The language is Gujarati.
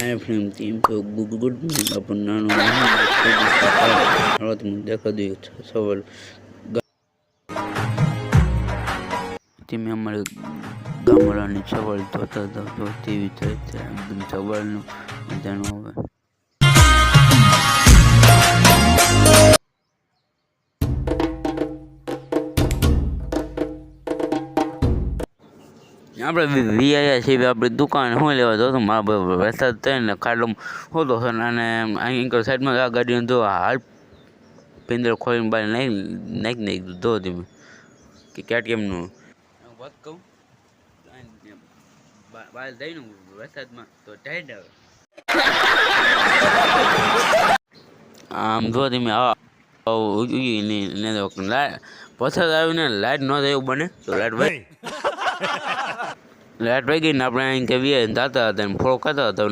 हाय फ्रेंड टीम तो गुड मॉर्निंग अपन नानो हालत में देखा दी सवाल टीम हमारे गामडानी सवाल જોતા હતા તો તેવી રીતે એકદમ સવારનું મજાનું આવે આપણે વીઆયા છીએ આપણી દુકાન શું લેવા જતો મારા વરસાદ થાય ને ખાડલો હોતો અને અહીં સાઈડમાં આ ગાડીને જો હાલ પિંદર ખોલીને બહાર નાખી દો તમે કે ક્યાં કેમનું વાત કહું બહાર જઈને વરસાદમાં તો ટાઈટ આવે આમ જો તમે પછાડ આવીને લાઈટ ન થાય એવું બને તો લાઈટ ભાઈ લાઈટ ભાઈ ગઈ ને આપણે અહીં કે જતા હતા ને ફોડો ખાતા હતા